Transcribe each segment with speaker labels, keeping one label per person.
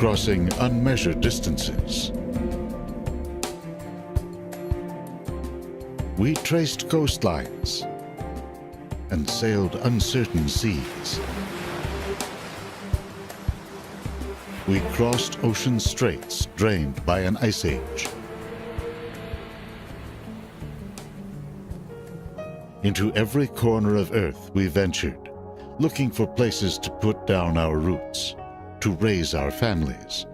Speaker 1: crossing unmeasured distances. We traced coastlines and sailed uncertain seas. We crossed ocean straits drained by an ice age. Into every corner of Earth we ventured, looking for places to put down our roots, to raise our families,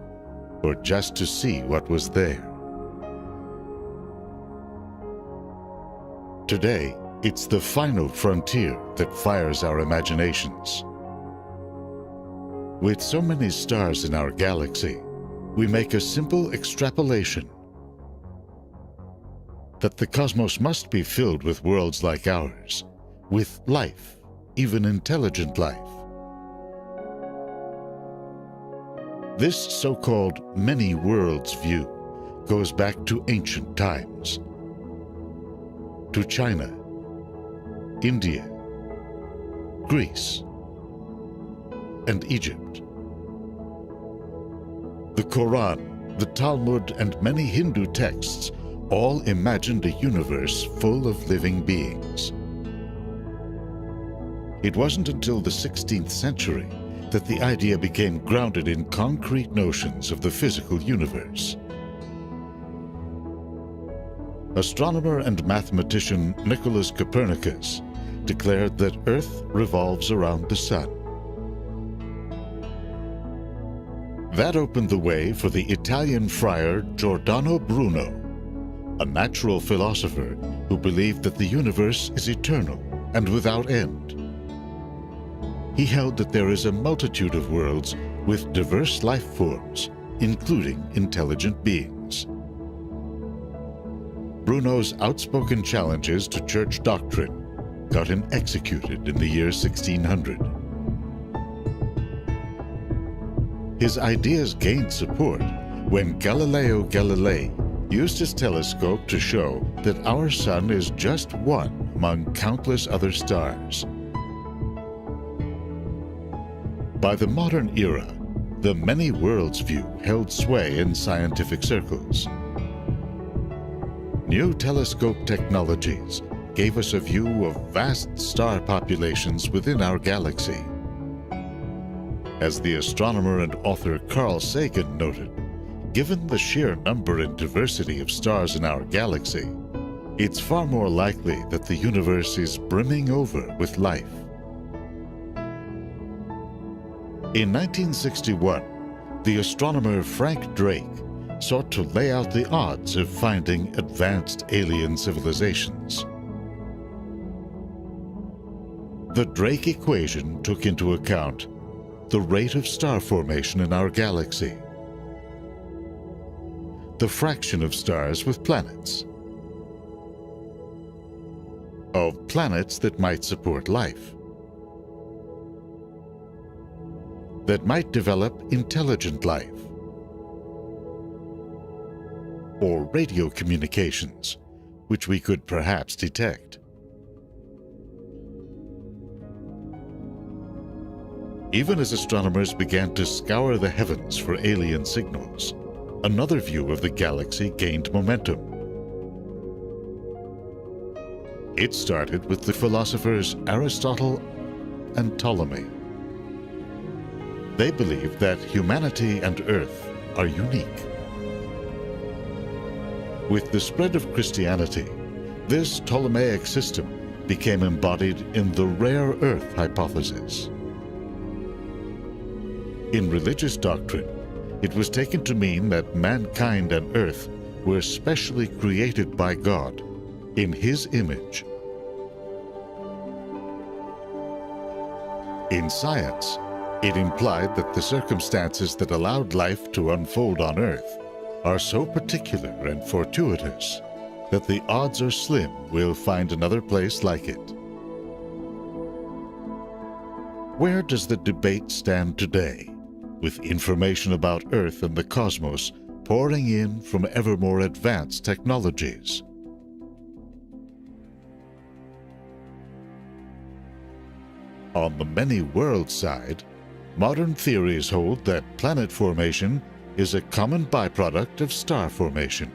Speaker 1: or just to see what was there. Today, it's the final frontier that fires our imaginations. With so many stars in our galaxy, we make a simple extrapolation that the cosmos must be filled with worlds like ours, with life, even intelligent life. This so-called many worlds view goes back to ancient times, to China, India, Greece, and Egypt. The Quran, the Talmud, and many Hindu texts all imagined a universe full of living beings. It wasn't until the 16th century that the idea became grounded in concrete notions of the physical universe. Astronomer and mathematician Nicholas Copernicus declared that Earth revolves around the Sun. That opened the way for the Italian friar Giordano Bruno, a natural philosopher who believed that the universe is eternal and without end. He held that there is a multitude of worlds with diverse life forms, including intelligent beings. Bruno's outspoken challenges to church doctrine got him executed in the year 1600. His ideas gained support when Galileo Galilei used his telescope to show that our sun is just one among countless other stars. By the modern era, the many worlds view held sway in scientific circles. New telescope technologies gave us a view of vast star populations within our galaxy. As the astronomer and author Carl Sagan noted, given the sheer number and diversity of stars in our galaxy, it's far more likely that the universe is brimming over with life. In 1961, the astronomer Frank Drake sought to lay out the odds of finding advanced alien civilizations. The Drake equation took into account the rate of star formation in our galaxy, the fraction of stars with planets, of planets that might support life, that might develop intelligent life, or radio communications, which we could perhaps detect. Even as astronomers began to scour the heavens for alien signals, another view of the galaxy gained momentum. It started with the philosophers Aristotle and Ptolemy. They believed that humanity and Earth are unique. With the spread of Christianity, this Ptolemaic system became embodied in the rare Earth hypothesis. In religious doctrine, it was taken to mean that mankind and Earth were specially created by God in His image. In science, it implied that the circumstances that allowed life to unfold on Earth are so particular and fortuitous that the odds are slim we'll find another place like it. Where does the debate stand today, with information about Earth and the cosmos pouring in from ever more advanced technologies? On the many worlds side, modern theories hold that planet formation is a common byproduct of star formation.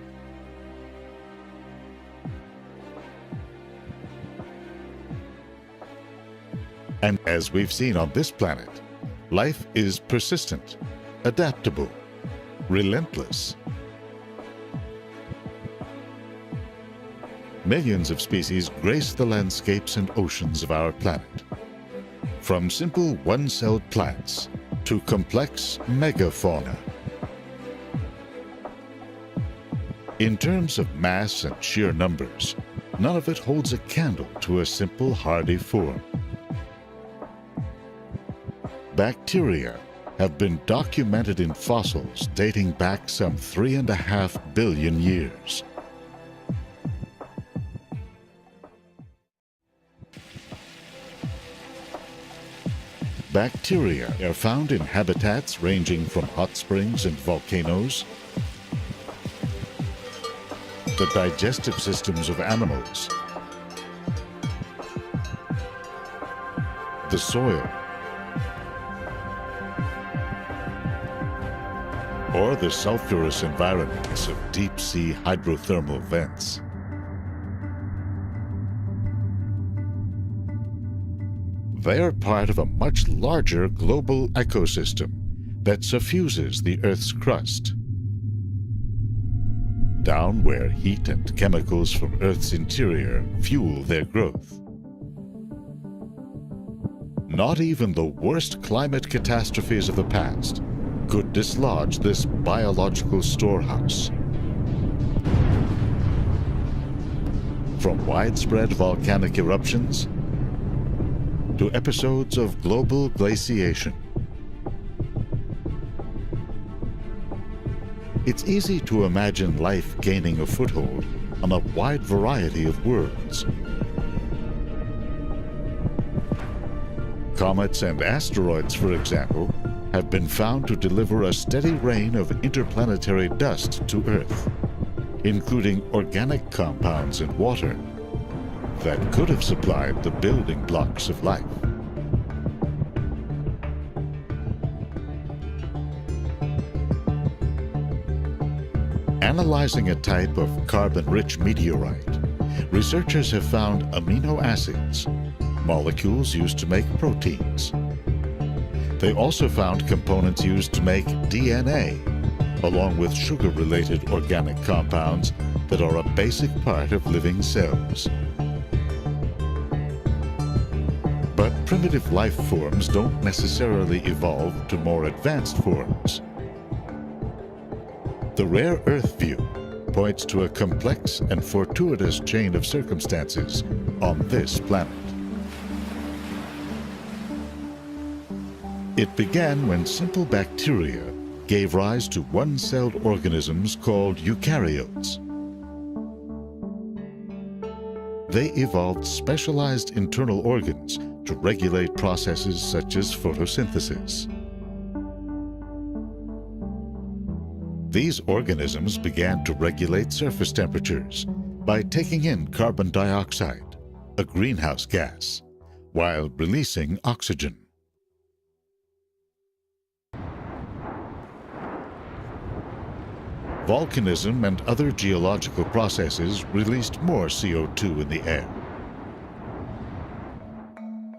Speaker 1: And as we've seen on this planet, life is persistent, adaptable, relentless. Millions of species grace the landscapes and oceans of our planet. From simple one-celled plants to complex megafauna. In terms of mass and sheer numbers, none of it holds a candle to a simple hardy form. Bacteria have been documented in fossils dating back some 3.5 billion years. Bacteria are found in habitats ranging from hot springs and volcanoes, the digestive systems of animals, the soil, or the sulfurous environments of deep-sea hydrothermal vents. They are part of a much larger global ecosystem that suffuses the Earth's crust. Down where heat and chemicals from Earth's interior fuel their growth. Not even the worst climate catastrophes of the past could dislodge this biological storehouse. From widespread volcanic eruptions to episodes of global glaciation. It's easy to imagine life gaining a foothold on a wide variety of worlds. Comets and asteroids, for example, have been found to deliver a steady rain of interplanetary dust to Earth, including organic compounds and water that could have supplied the building blocks of life. Analyzing a type of carbon-rich meteorite, researchers have found amino acids, molecules used to make proteins. They also found components used to make DNA, along with sugar-related organic compounds that are a basic part of living cells. But primitive life forms don't necessarily evolve to more advanced forms. The rare Earth view points to a complex and fortuitous chain of circumstances on this planet. It began when simple bacteria gave rise to one-celled organisms called eukaryotes. They evolved specialized internal organs to regulate processes such as photosynthesis. These organisms began to regulate surface temperatures by taking in carbon dioxide, a greenhouse gas, while releasing oxygen. Volcanism and other geological processes released more CO2 in the air.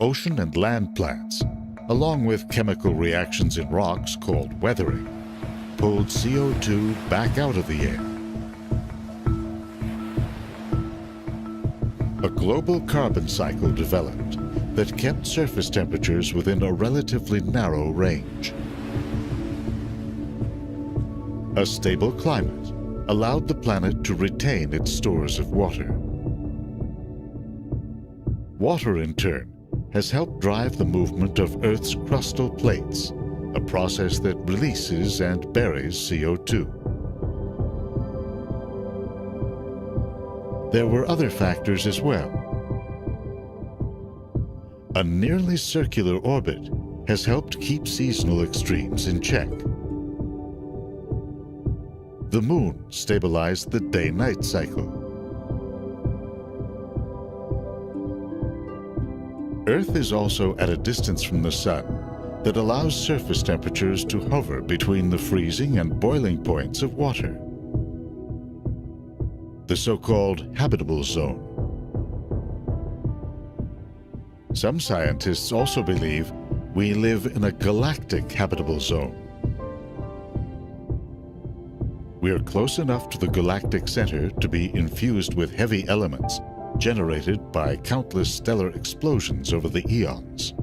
Speaker 1: Ocean and land plants, along with chemical reactions in rocks called weathering, pulled CO2 back out of the air. A global carbon cycle developed that kept surface temperatures within a relatively narrow range. A stable climate allowed the planet to retain its stores of water. Water, in turn, has helped drive the movement of Earth's crustal plates, a process that releases and buries CO2. There were other factors as well. A nearly circular orbit has helped keep seasonal extremes in check. The moon stabilized the day-night cycle. Earth is also at a distance from the sun that allows surface temperatures to hover between the freezing and boiling points of water, the so-called habitable zone. Some scientists also believe we live in a galactic habitable zone. We are close enough to the galactic center to be infused with heavy elements generated by countless stellar explosions over the eons,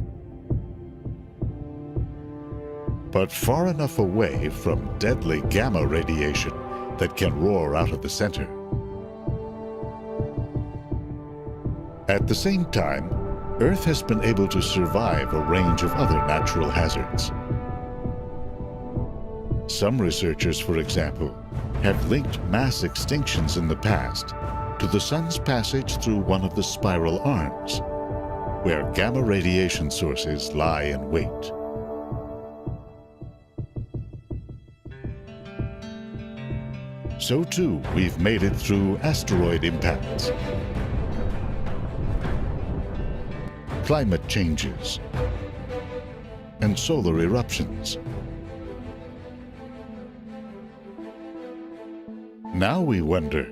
Speaker 1: but far enough away from deadly gamma radiation that can roar out of the center. At the same time, Earth has been able to survive a range of other natural hazards. Some researchers, for example, have linked mass extinctions in the past to the sun's passage through one of the spiral arms, where gamma radiation sources lie in wait. So too, we've made it through asteroid impacts, climate changes, and solar eruptions. Now we wonder,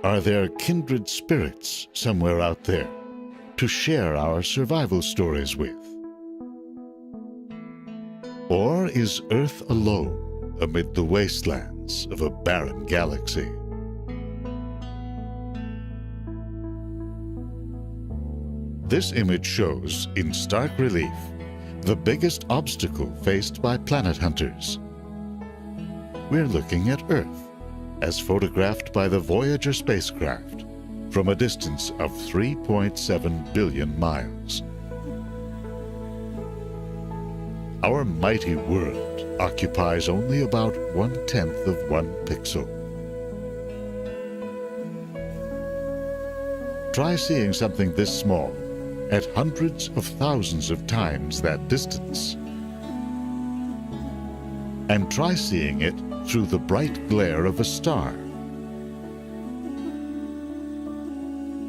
Speaker 1: are there kindred spirits somewhere out there to share our survival stories with? Or is Earth alone amid the wastelands of a barren galaxy? This image shows, in stark relief, the biggest obstacle faced by planet hunters. We're looking at Earth, as photographed by the Voyager spacecraft from a distance of 3.7 billion miles. Our mighty world occupies only about 1/10 of 1 pixel. Try seeing something this small at hundreds of thousands of times that distance. And try seeing it through the bright glare of a star.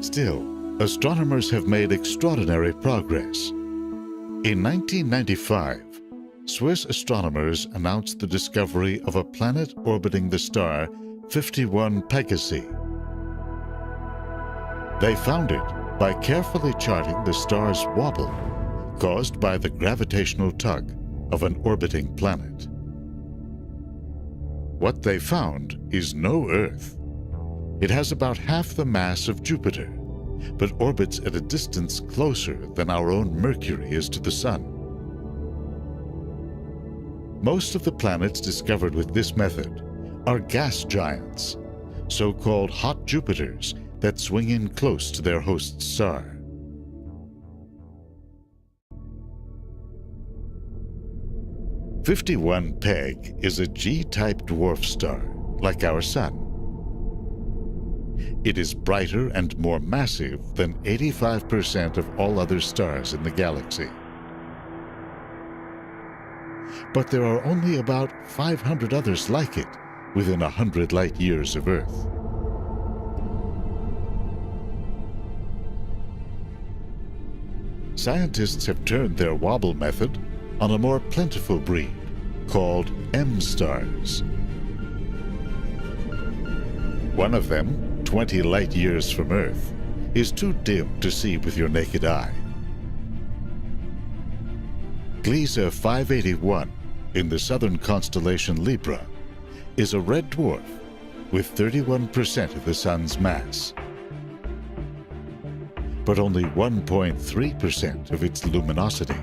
Speaker 1: Still, astronomers have made extraordinary progress. In 1995, Swiss astronomers announced the discovery of a planet orbiting the star 51 Pegasi. They found it by carefully charting the star's wobble caused by the gravitational tug of an orbiting planet. What they found is no Earth. It has about half the mass of Jupiter, but orbits at a distance closer than our own Mercury is to the Sun. Most of the planets discovered with this method are gas giants, so-called hot Jupiters that swing in close to their host star. "51 Peg is a G-type dwarf star, like our Sun. It is brighter and more massive than 85% of all other stars in the galaxy. But there are only about 500 others like it within 100 light years of Earth. Scientists have turned their wobble method on a more plentiful breed called M-stars. One of them, 20 light years from Earth, is too dim to see with your naked eye. Gliese 581 in the southern constellation Libra is a red dwarf with 31% of the Sun's mass, but only 1.3% of its luminosity.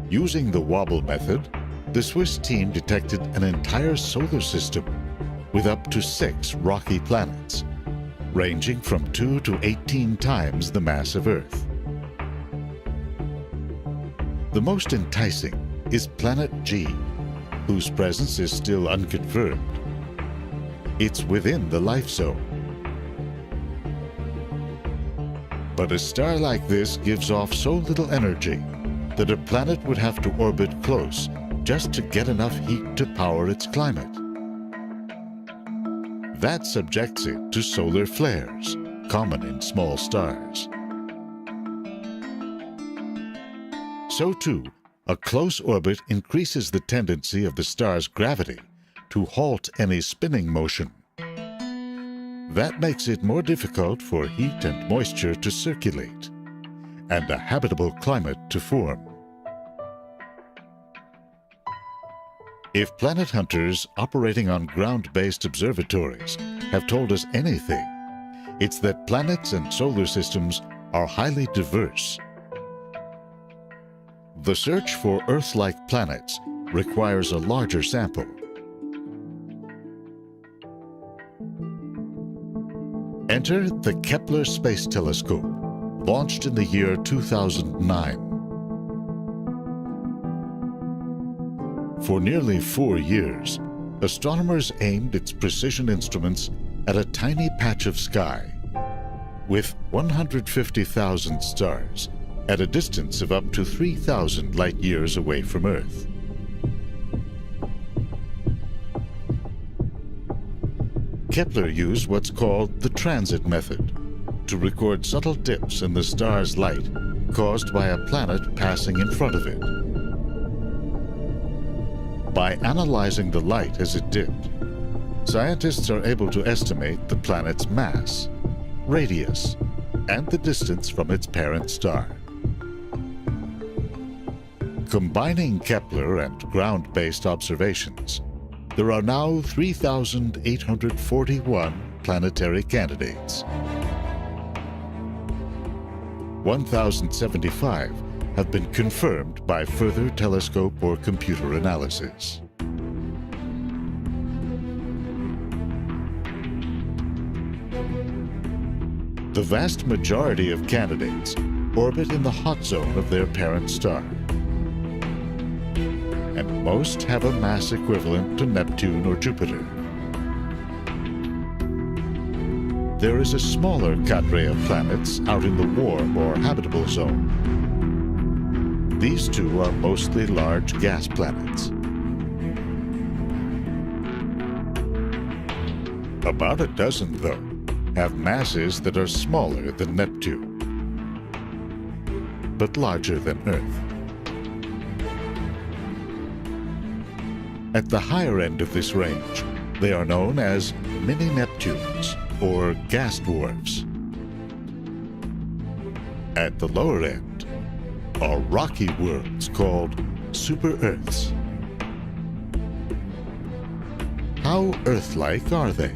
Speaker 1: Using the wobble method, the Swiss team detected an entire solar system with up to 6 rocky planets, ranging from 2 to 18 times the mass of Earth. The most enticing is Planet G, whose presence is still unconfirmed. It's within the life zone. But a star like this gives off so little energy that a planet would have to orbit close just to get enough heat to power its climate. That subjects it to solar flares, common in small stars. So too, a close orbit increases the tendency of the star's gravity to halt any spinning motion. That makes it more difficult for heat and moisture to circulate, and a habitable climate to form. If planet hunters operating on ground-based observatories have told us anything, it's that planets and solar systems are highly diverse. The search for Earth-like planets requires a larger sample. Enter the Kepler Space Telescope, launched in the year 2009. For nearly 4 years, astronomers aimed its precision instruments at a tiny patch of sky with 150,000 stars at a distance of up to 3,000 light-years away from Earth. Kepler used what's called the transit method to record subtle dips in the star's light caused by a planet passing in front of it. By analyzing the light as it dipped, scientists are able to estimate the planet's mass, radius, and the distance from its parent star. Combining Kepler and ground-based observations, there are now 3,841 planetary candidates. 1,075 have been confirmed by further telescope or computer analysis. The vast majority of candidates orbit in the hot zone of their parent star, and most have a mass equivalent to Neptune or Jupiter. There is a smaller cadre of planets out in the warm or habitable zone. These two are mostly large gas planets. About a dozen, though, have masses that are smaller than Neptune, but larger than Earth. At the higher end of this range, they are known as mini-Neptunes, or gas dwarfs. At the lower end are rocky worlds called super-Earths. How Earth-like are they?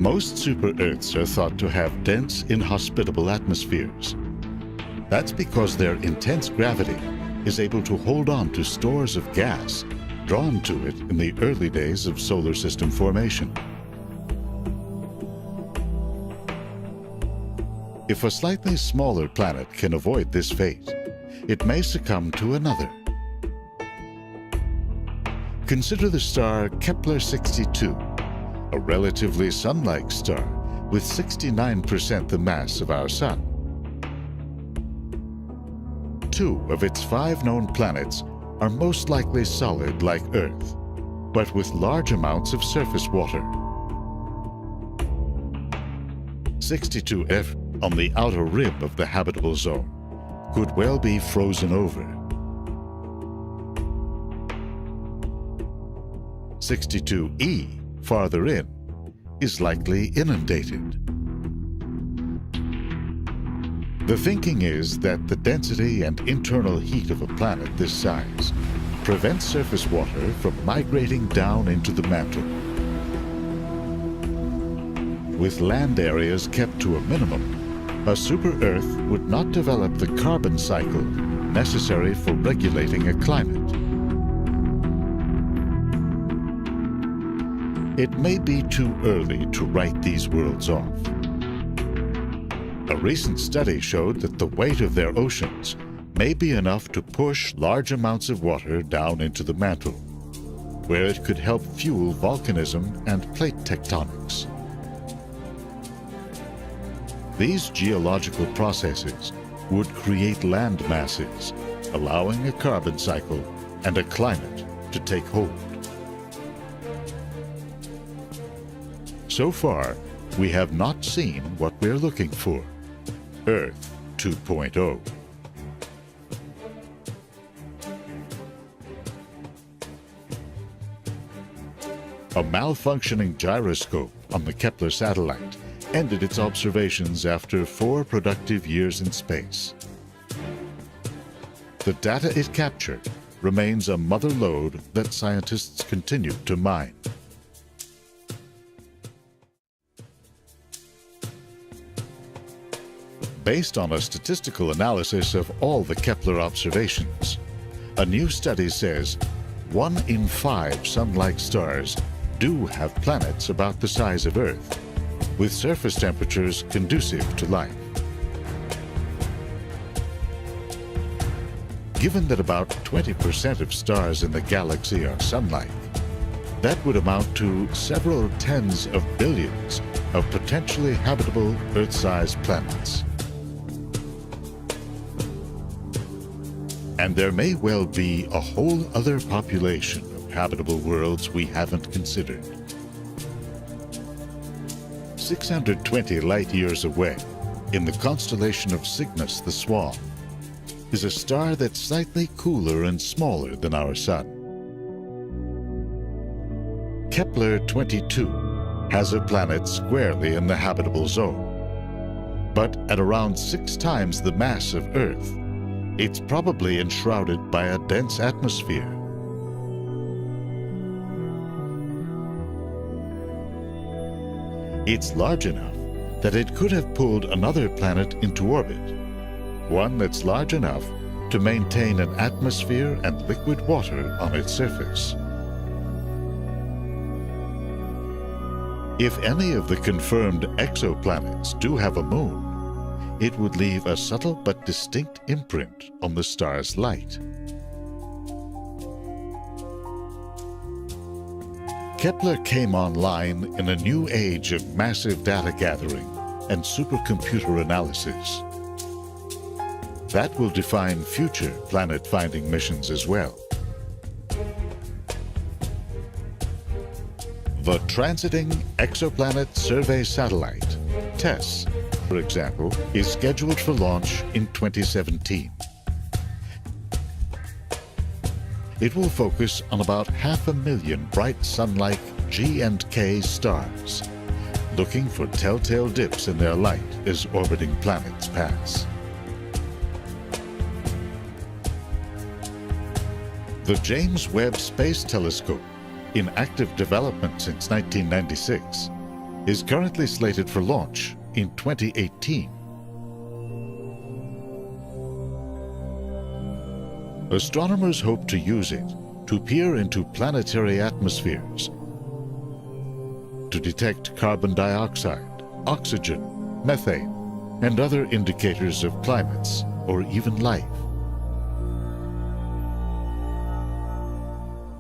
Speaker 1: Most super-Earths are thought to have dense, inhospitable atmospheres. That's because their intense gravity is able to hold on to stores of gas drawn to it in the early days of solar system formation. If a slightly smaller planet can avoid this fate, it may succumb to another. Consider the star Kepler-62, a relatively Sun-like star with 69% the mass of our Sun. 2 of its 5 known planets are most likely solid like Earth, but with large amounts of surface water. 62F on the outer rim of the habitable zone could well be frozen over. 62E, farther in, is likely inundated. The thinking is that the density and internal heat of a planet this size prevents surface water from migrating down into the mantle. With land areas kept to a minimum, a super-Earth would not develop the carbon cycle necessary for regulating a climate. It may be too early to write these worlds off. A recent study showed that the weight of their oceans may be enough to push large amounts of water down into the mantle, where it could help fuel volcanism and plate tectonics. These geological processes would create land masses, allowing a carbon cycle and a climate to take hold. So far, we have not seen what we're looking for, Earth 2.0. A malfunctioning gyroscope on the Kepler satellite ended its observations after 4 productive years in space. The data it captured remains a mother lode that scientists continue to mine. Based on a statistical analysis of all the Kepler observations, a new study says 1 in 5 Sun-like stars do have planets about the size of Earth, with surface temperatures conducive to life. Given that about 20% of stars in the galaxy are Sun-like, that would amount to several tens of billions of potentially habitable Earth-sized planets. And there may well be a whole other population of habitable worlds we haven't considered. 620 light-years away, in the constellation of Cygnus the Swan, is a star that's slightly cooler and smaller than our Sun. Kepler-22 has a planet squarely in the habitable zone, but at around 6 times the mass of Earth, it's probably enshrouded by a dense atmosphere. It's large enough that it could have pulled another planet into orbit, one that's large enough to maintain an atmosphere and liquid water on its surface. If any of the confirmed exoplanets do have a moon, it would leave a subtle but distinct imprint on the star's light. Kepler came online in a new age of massive data gathering and supercomputer analysis. That will define future planet-finding missions as well. The Transiting Exoplanet Survey Satellite, TESS, for example, is scheduled for launch in 2017. It will focus on about 500,000 bright sun-like G and K stars, looking for telltale dips in their light as orbiting planets pass. The James Webb Space Telescope, in active development since 1996, is currently slated for launch in 2018. Astronomers hope to use it to peer into planetary atmospheres, to detect carbon dioxide, oxygen, methane, and other indicators of climates or even life.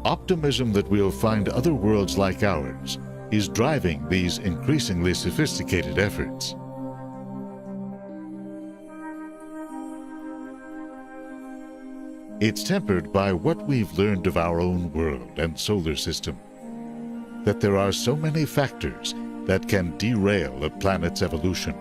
Speaker 1: Optimism that we'll find other worlds like ours is driving these increasingly sophisticated efforts. It's tempered by what we've learned of our own world and solar system, that there are so many factors that can derail a planet's evolution.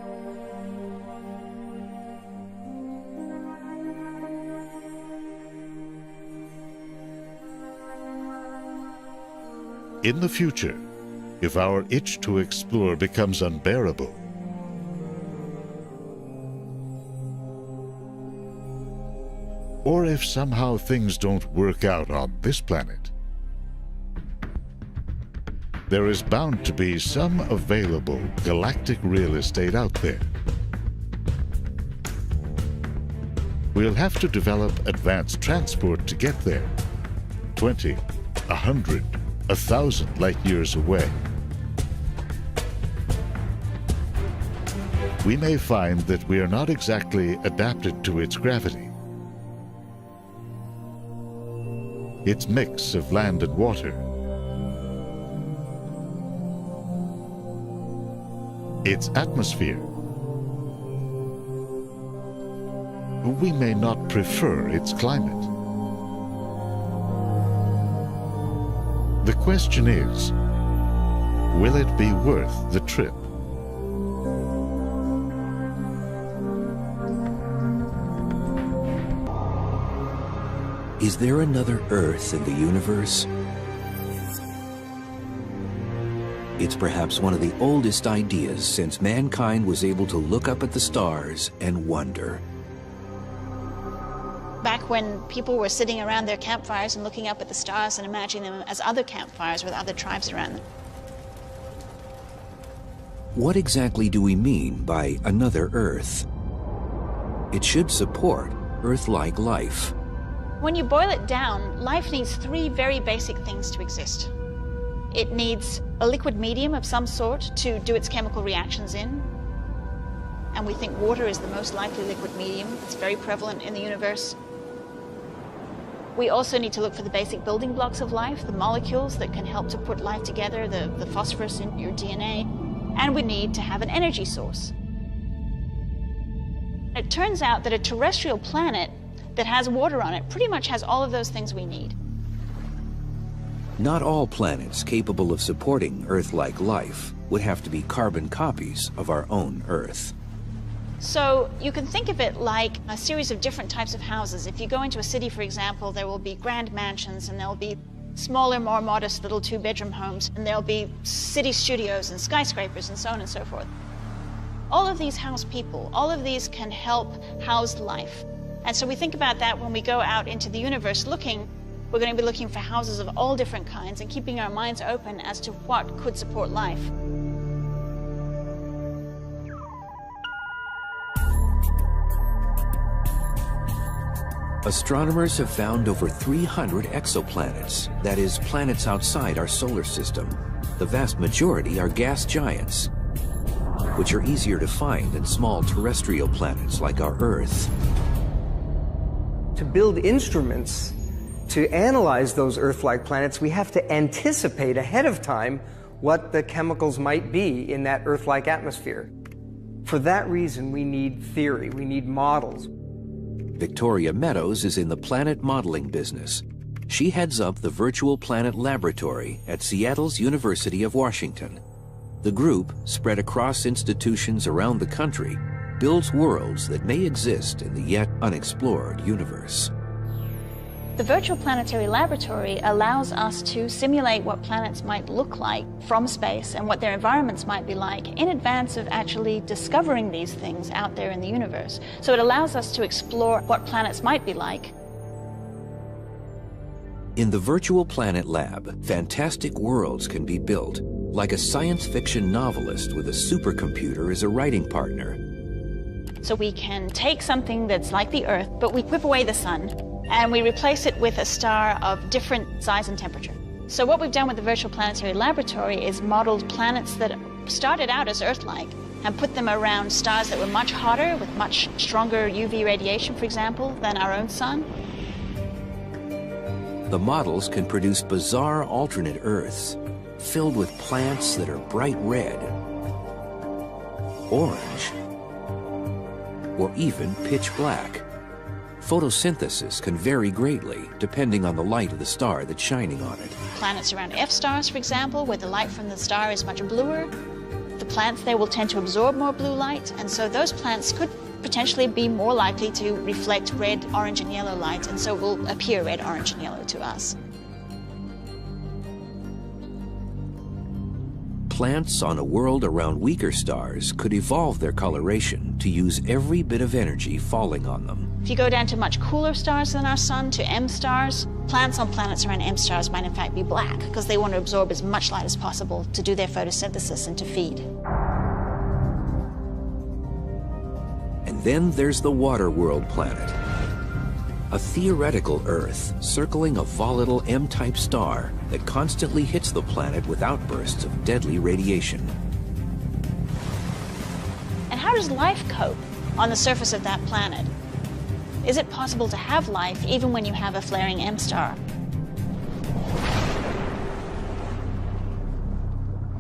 Speaker 1: In the future, if our itch to explore becomes unbearable, or if somehow things don't work out on this planet, there is bound to be some available galactic real estate out there. We'll have to develop advanced transport to get there, 20, 100, 1,000 light-years away. We may find that we are not exactly adapted to its gravity. Its mix of land and water, its atmosphere. We may not prefer its climate. The question is, will it be worth the trip?
Speaker 2: Is there another Earth in the universe? It's perhaps one of the oldest ideas since mankind was able to look up at the stars and wonder.
Speaker 3: Back when people were sitting around their campfires and looking up at the stars and imagining them as other campfires with other tribes around them.
Speaker 2: What exactly do we mean by another Earth? It should support Earth-like life.
Speaker 3: When you boil it down, life needs three very basic things to exist. It needs a liquid medium of some sort to do its chemical reactions in. And we think water is the most likely liquid medium. It's very prevalent in the universe. We also need to look for the basic building blocks of life, the molecules that can help to put life together, the phosphorus in your DNA. And we need to have an energy source. It turns out that a terrestrial planet that has water on it pretty much has all of those things we need.
Speaker 2: Not all planets capable of supporting Earth-like life would have to be carbon copies of our own Earth.
Speaker 3: So you can think of it like a series of different types of houses. If you go into a city, for example, there will be grand mansions, and there'll be smaller, more modest little two-bedroom homes, and there'll be city studios and skyscrapers and so on and so forth. All of these house people, all of these can help house life. And so we think about that when we go out into the universe looking. We're going to be looking for houses of all different kinds and keeping our minds open as to what could support life.
Speaker 2: Astronomers have found over 300 exoplanets, that is, planets outside our solar system. The vast majority are gas giants, which are easier to find than small terrestrial planets like our Earth.
Speaker 4: To build instruments to analyze those Earth-like planets, we have to anticipate ahead of time what the chemicals might be in that Earth-like atmosphere. For that reason, we need theory, we need models.
Speaker 2: Victoria Meadows is in the planet modeling business. She heads up the Virtual Planet Laboratory at Seattle's University of Washington. The group, spread across institutions around the country, builds worlds that may exist in the yet unexplored universe.
Speaker 3: The Virtual Planetary Laboratory allows us to simulate what planets might look like from space and what their environments might be like in advance of actually discovering these things out there in the universe. So it allows us to explore what planets might be like.
Speaker 2: In the Virtual Planet Lab, fantastic worlds can be built, like a science fiction novelist with a supercomputer as a writing partner.
Speaker 3: So we can take something that's like the Earth, but we whip away the sun, and we replace it with a star of different size and temperature. So what we've done with the Virtual Planetary Laboratory is modeled planets that started out as Earth-like and put them around stars that were much hotter with much stronger UV radiation, for example, than our own sun.
Speaker 2: The models can produce bizarre alternate Earths filled with plants that are bright red, orange, or even pitch black. Photosynthesis can vary greatly depending on the light of the star that's shining on it.
Speaker 3: Planets around F-stars, for example, where the light from the star is much bluer, the plants there will tend to absorb more blue light, and so those plants could potentially be more likely to reflect red, orange, and yellow light, and so will appear red, orange, and yellow to us.
Speaker 2: Plants on a world around weaker stars could evolve their coloration to use every bit of energy falling on them.
Speaker 3: If you go down to much cooler stars than our sun, to M stars, plants on planets around M stars might in fact be black because they want to absorb as much light as possible to do their photosynthesis and to feed.
Speaker 2: And then there's the water world planet, a theoretical Earth circling a volatile M-type star that constantly hits the planet with outbursts of deadly radiation.
Speaker 3: And how does life cope on the surface of that planet? Is it possible to have life even when you have a flaring M star?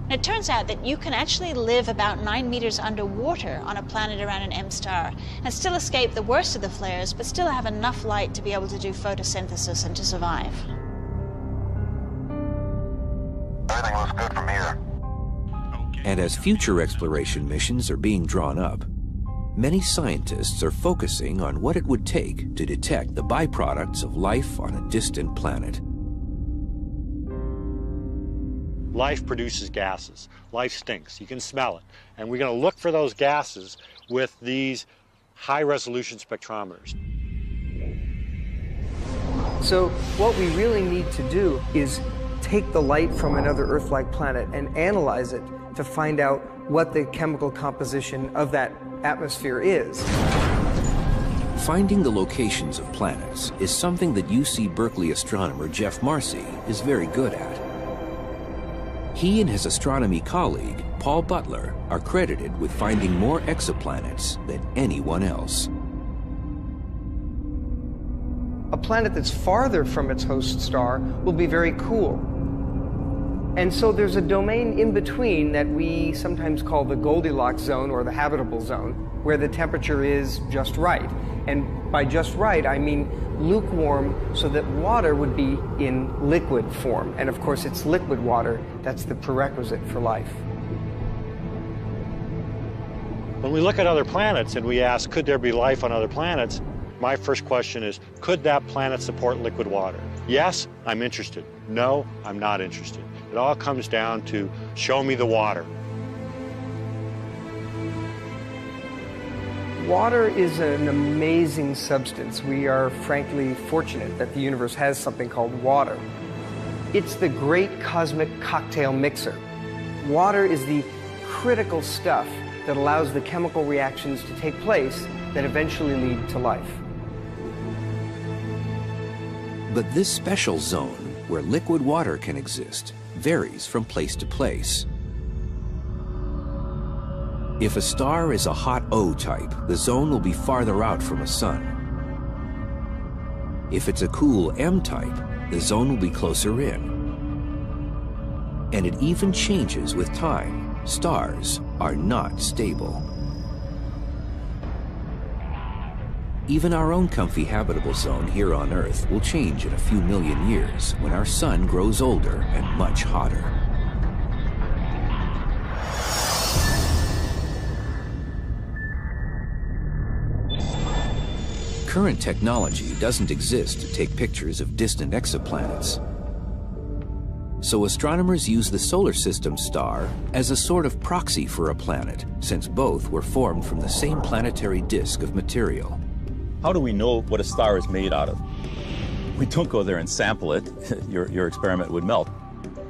Speaker 3: And it turns out that you can actually live about 9 meters underwater on a planet around an M star and still escape the worst of the flares, but still have enough light to be able to do photosynthesis and to survive.
Speaker 5: Everything looks good from here.
Speaker 2: And as future exploration missions are being drawn up, many scientists are focusing on what it would take to detect the byproducts of life on a distant planet.
Speaker 6: life produces gases. Life stinks. You can smell it. And we're going to look for those gases with these high-resolution spectrometers.
Speaker 4: So what we really need to do is take the light from another Earth-like planet and analyze it to find out what the chemical composition of that atmosphere is.
Speaker 2: Finding the locations of planets is something that UC Berkeley astronomer Jeff Marcy is very good at. He and his astronomy colleague, Paul Butler, are credited with finding more exoplanets than anyone else.
Speaker 4: A planet that's farther from its host star will be very cool. And so there's a domain in between that we sometimes call the Goldilocks zone or the habitable zone, where the temperature is just right. And by just right, I mean lukewarm, so that water would be in liquid form. And of course, it's liquid water that's the prerequisite for life.
Speaker 6: When we look at other planets and we ask, could there be life on other planets? My first question is, could that planet support liquid water? Yes, I'm interested. No, I'm not interested. It all comes down to show me the water.
Speaker 4: Water is an amazing substance. We are frankly fortunate that the universe has something called water. It's the great cosmic cocktail mixer. Water is the critical stuff that allows the chemical reactions to take place that eventually lead to life.
Speaker 2: But this special zone, where liquid water can exist, varies from place to place. If a star is a hot O type, the zone will be farther out from a sun. If it's a cool M type, the zone will be closer in. And it even changes with time. Stars are not stable. Even our own comfy habitable zone here on Earth will change in a few million years when our sun grows older and much hotter. Current technology doesn't exist to take pictures of distant exoplanets. So astronomers use the solar system star as a sort of proxy for a planet, since both were formed from the same planetary disk of material.
Speaker 7: How do we know what a star is made out of? We don't go there and sample it. Your experiment would melt.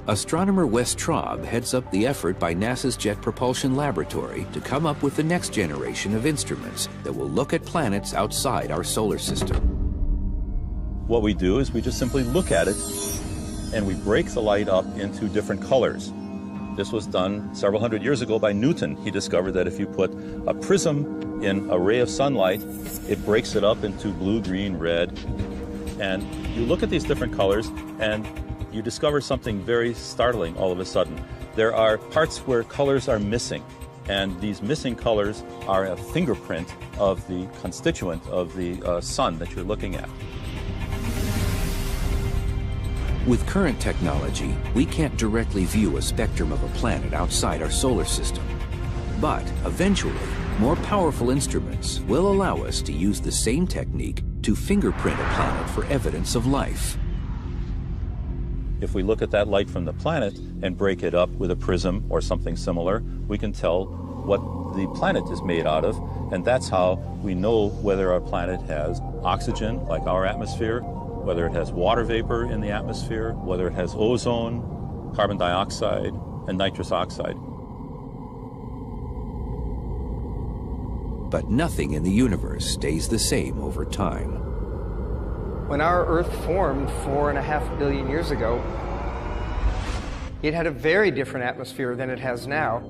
Speaker 2: Astronomer Wes Traub heads up the effort by NASA's Jet Propulsion Laboratory to come up with the next generation of instruments that will look at planets outside our solar system.
Speaker 7: What we do is we just simply look at it and we break the light up into different colors. This was done several hundred years ago by Newton. He discovered that if you put a prism in a ray of sunlight, it breaks it up into blue, green, red. And you look at these different colors and you discover something very startling all of a sudden. There are parts where colors are missing, and these missing colors are a fingerprint of the constituent of the sun that you're looking at.
Speaker 2: With current technology, we can't directly view a spectrum of a planet outside our solar system. But eventually, more powerful instruments will allow us to use the same technique to fingerprint a planet for evidence of life.
Speaker 7: If we look at that light from the planet and break it up with a prism or something similar, we can tell what the planet is made out of, and that's how we know whether our planet has oxygen, like our atmosphere, whether it has water vapor in the atmosphere, whether it has ozone, carbon dioxide, and nitrous oxide.
Speaker 2: But nothing in the universe stays the same over time.
Speaker 4: When our Earth formed 4.5 billion years ago, it had a very different atmosphere than it has now.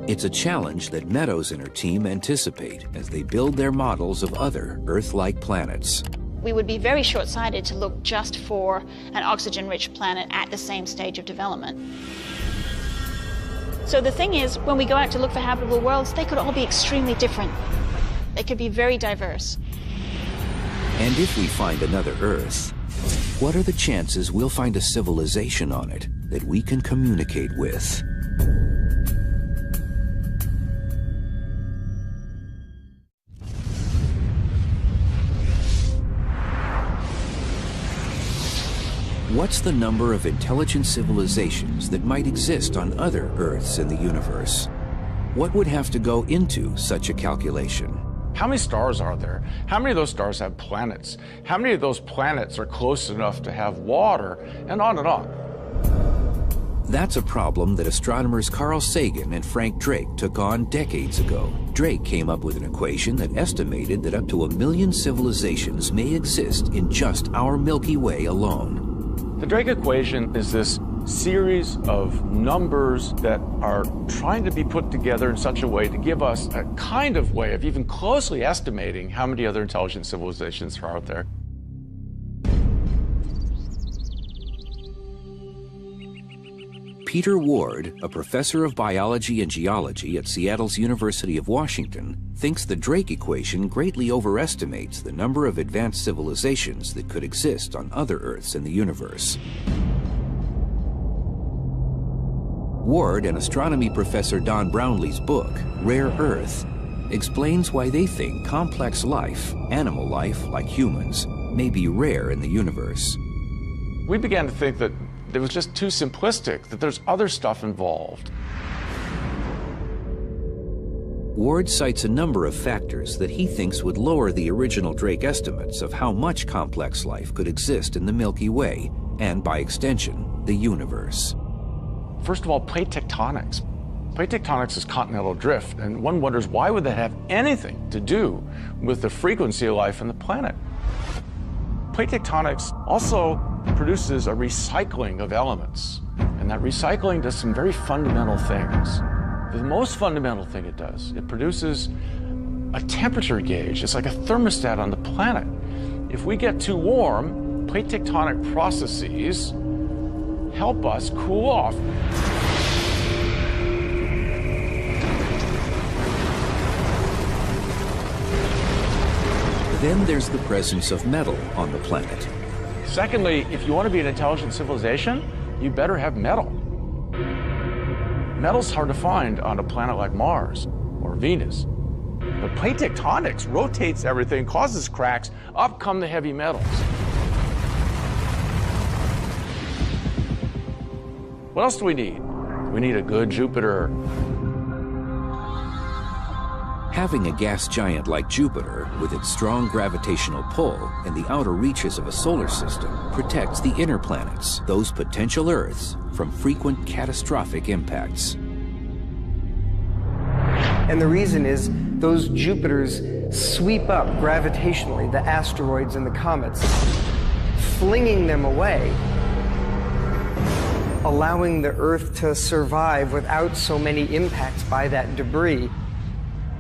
Speaker 2: It's a challenge that Meadows and her team anticipate as they build their models of other Earth-like planets.
Speaker 3: We would be very short-sighted to look just for an oxygen-rich planet at the same stage of development. So the thing is, when we go out to look for habitable worlds, they could all be extremely different. They could be very diverse.
Speaker 2: And if we find another Earth, what are the chances we'll find a civilization on it that we can communicate with? What's the number of intelligent civilizations that might exist on other Earths in the universe? What would have to go into such a calculation?
Speaker 8: How many stars are there? How many of those stars have planets? How many of those planets are close enough to have water? And on and on.
Speaker 2: That's a problem that astronomers Carl Sagan and Frank Drake took on decades ago. Drake came up with an equation that estimated that up to 1 million civilizations may exist in just our Milky Way alone.
Speaker 8: The Drake equation is this series of numbers that are trying to be put together in such a way to give us a kind of way of even closely estimating how many other intelligent civilizations are out there.
Speaker 2: Peter Ward, a professor of biology and geology at Seattle's University of Washington, thinks the Drake equation greatly overestimates the number of advanced civilizations that could exist on other Earths in the universe. Ward and astronomy professor Don Brownlee's book, Rare Earth, explains why they think complex life, animal life like humans, may be rare in the universe.
Speaker 8: We began to think that it was just too simplistic, that there's other stuff involved.
Speaker 2: Ward cites a number of factors that he thinks would lower the original Drake estimates of how much complex life could exist in the Milky Way, and by extension, the universe.
Speaker 8: First of all, plate tectonics. Plate tectonics is continental drift, and one wonders why would that have anything to do with the frequency of life on the planet? Plate tectonics also produces a recycling of elements, and that recycling does some very fundamental things. The most fundamental thing it does, it produces a temperature gauge. It's like a thermostat on the planet. If we get too warm, plate tectonic processes help us cool off.
Speaker 2: Then there's the presence of metal on the planet.
Speaker 8: Secondly, if you want to be an intelligent civilization, you better have metal. Metal's hard to find on a planet like Mars or Venus. But plate tectonics rotates everything, causes cracks, up come the heavy metals. What else do we need? We need a good Jupiter.
Speaker 2: Having a gas giant like Jupiter, with its strong gravitational pull and the outer reaches of a solar system, protects the inner planets, those potential Earths, from frequent catastrophic impacts.
Speaker 4: And the reason is those Jupiters sweep up gravitationally the asteroids and the comets, flinging them away, allowing the Earth to survive without so many impacts by that debris.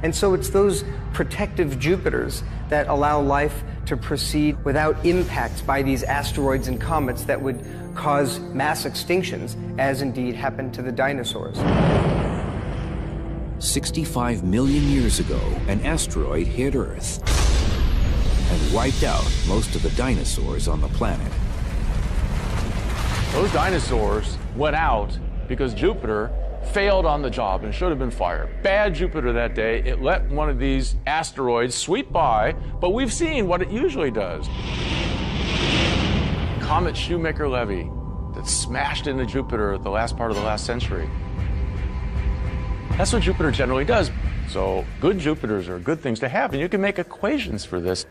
Speaker 4: And so it's those protective Jupiters that allow life to proceed without impacts by these asteroids and comets that would cause mass extinctions, as indeed happened to the dinosaurs.
Speaker 2: 65 million years ago, an asteroid hit Earth and wiped out most of the dinosaurs on the planet.
Speaker 8: Those dinosaurs went out because Jupiter failed on the job and should have been fired. Bad Jupiter that day. It let one of these asteroids sweep by, but we've seen what it usually does. Comet Shoemaker-Levy that smashed into Jupiter at the last part of the last century. That's what Jupiter generally does. So good Jupiters are good things to have, and you can make equations for this.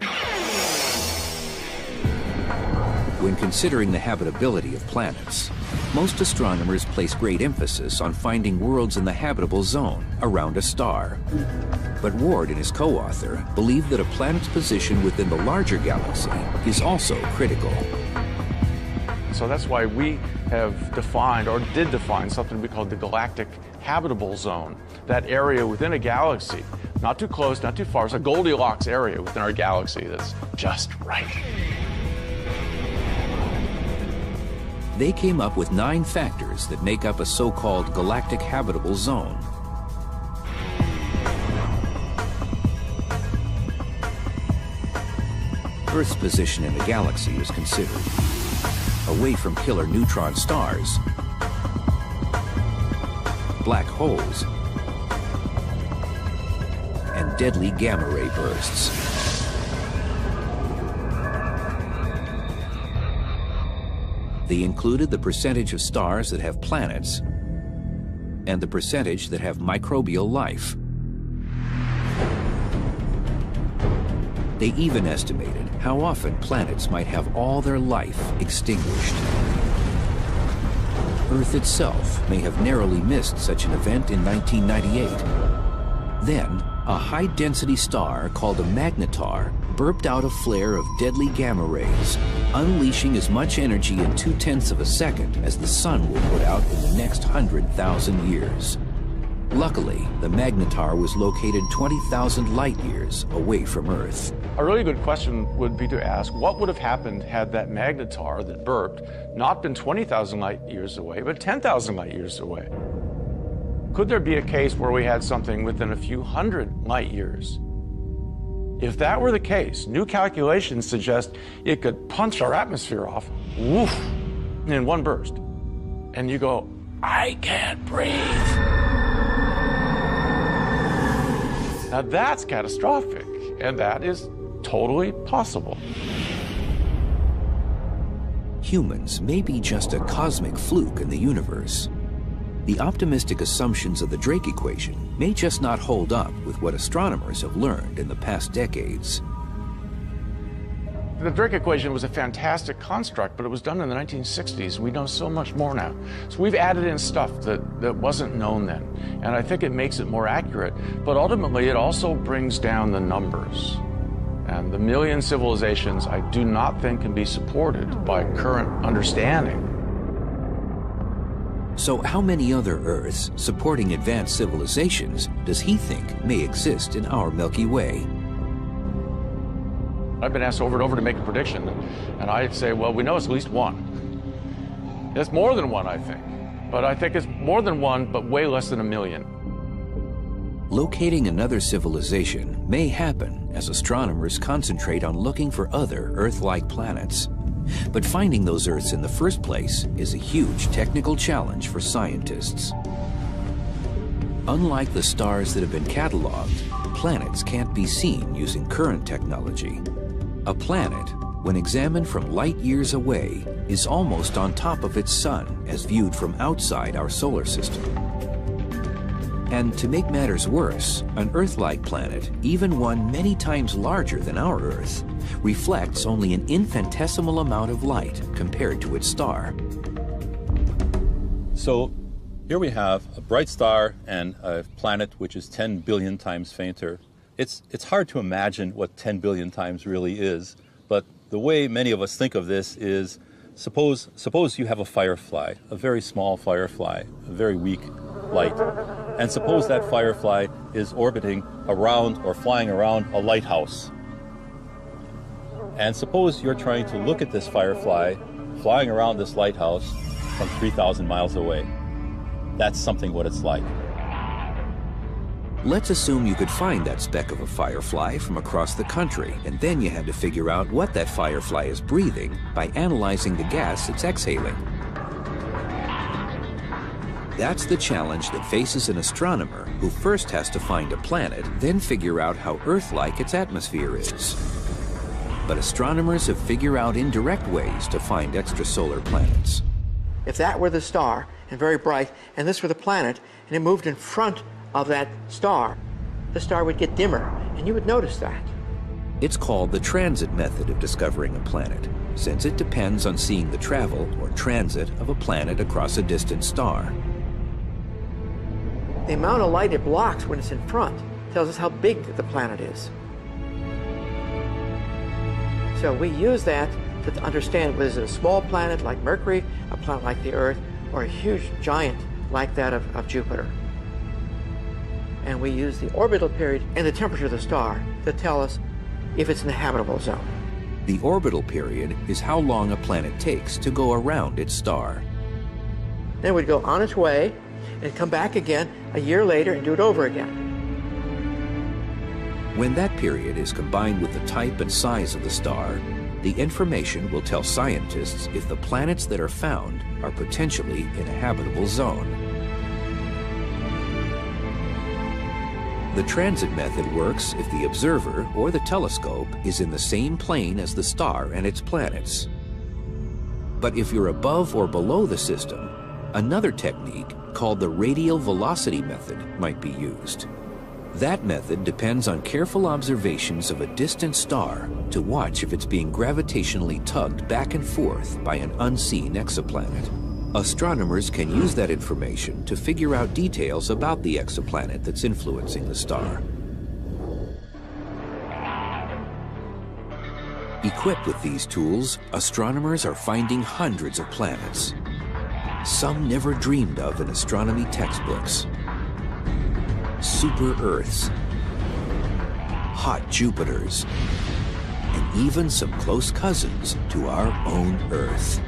Speaker 2: When considering the habitability of planets, most astronomers place great emphasis on finding worlds in the habitable zone around a star. But Ward and his co-author believe that a planet's position within the larger galaxy is also critical.
Speaker 8: So that's why we have defined, or did define, something we call the galactic habitable zone. That area within a galaxy, not too close, not too far. It's a Goldilocks area within our galaxy that's just right.
Speaker 2: They came up with 9 factors that make up a so-called galactic habitable zone. Earth's position in the galaxy is considered. Away from killer neutron stars, black holes, and deadly gamma ray bursts. They included the percentage of stars that have planets and the percentage that have microbial life. They even estimated how often planets might have all their life extinguished. Earth itself may have narrowly missed such an event in 1998. Then, a high-density star called a magnetar burped out a flare of deadly gamma rays, unleashing as much energy in 0.2 of a second as the sun will put out in the next 100,000 years. Luckily, the magnetar was located 20,000 light-years away from Earth.
Speaker 8: A really good question would be to ask, what would have happened had that magnetar that burped not been 20,000 light-years away, but 10,000 light-years away? Could there be a case where we had something within a few hundred light-years? If that were the case, new calculations suggest it could punch our atmosphere off, woof, in one burst. And you go, I can't breathe. Now that's catastrophic, and that is totally possible.
Speaker 2: Humans may be just a cosmic fluke in the universe. The optimistic assumptions of the Drake equation may just not hold up with what astronomers have learned in the past decades.
Speaker 8: The Drake equation was a fantastic construct, but it was done in the 1960s. We know so much more now. So we've added in stuff that wasn't known then, and I think it makes it more accurate, but ultimately it also brings down the numbers. And the million civilizations I do not think can be supported by current understanding.
Speaker 2: So how many other Earths supporting advanced civilizations does he think may exist in our Milky Way?
Speaker 8: I've been asked over and over to make a prediction, and I'd say, well, we know it's at least one. It's more than one, I think. But I think it's more than one, but way less than 1 million.
Speaker 2: Locating another civilization may happen as astronomers concentrate on looking for other Earth-like planets. But finding those Earths in the first place is a huge technical challenge for scientists. Unlike the stars that have been cataloged, planets can't be seen using current technology. A planet, when examined from light years away, is almost on top of its sun as viewed from outside our solar system. And to make matters worse, an Earth-like planet, even one many times larger than our Earth, reflects only an infinitesimal amount of light compared to its star.
Speaker 7: So here we have a bright star and a planet which is 10 billion times fainter. It's hard to imagine what 10 billion times really is, but the way many of us think of this is, suppose you have a firefly, a very small firefly, a very weak light, and suppose that firefly is orbiting around or flying around a lighthouse. And suppose you're trying to look at this firefly flying around this lighthouse from 3,000 miles away. That's something what it's like.
Speaker 2: Let's assume you could find that speck of a firefly from across the country, and then you had to figure out what that firefly is breathing by analyzing the gas it's exhaling. That's the challenge that faces an astronomer who first has to find a planet, then figure out how Earth-like its atmosphere is. But astronomers have figured out indirect ways to find extrasolar planets.
Speaker 9: If that were the star, and very bright, and this were the planet, and it moved in front of that star, the star would get dimmer, and you would notice that.
Speaker 2: It's called the transit method of discovering a planet, since it depends on seeing the travel or transit of a planet across a distant star.
Speaker 9: The amount of light it blocks when it's in front tells us how big the planet is. So we use that to understand whether it's a small planet like Mercury, a planet like the Earth, or a huge giant like that of Jupiter. And we use the orbital period and the temperature of the star to tell us if it's in the habitable zone.
Speaker 2: The orbital period is how long a planet takes to go around its star.
Speaker 9: Then we'd go on its way and come back again a year later and do it over again.
Speaker 2: When that period is combined with the type and size of the star, the information will tell scientists if the planets that are found are potentially in a habitable zone. The transit method works if the observer or the telescope is in the same plane as the star and its planets. But if you're above or below the system, another technique called the radial velocity method might be used. That method depends on careful observations of a distant star to watch if it's being gravitationally tugged back and forth by an unseen exoplanet. Astronomers can use that information to figure out details about the exoplanet that's influencing the star. Equipped with these tools, astronomers are finding hundreds of planets, some never dreamed of in astronomy textbooks. Super Earths, hot Jupiters, and even some close cousins to our own Earth.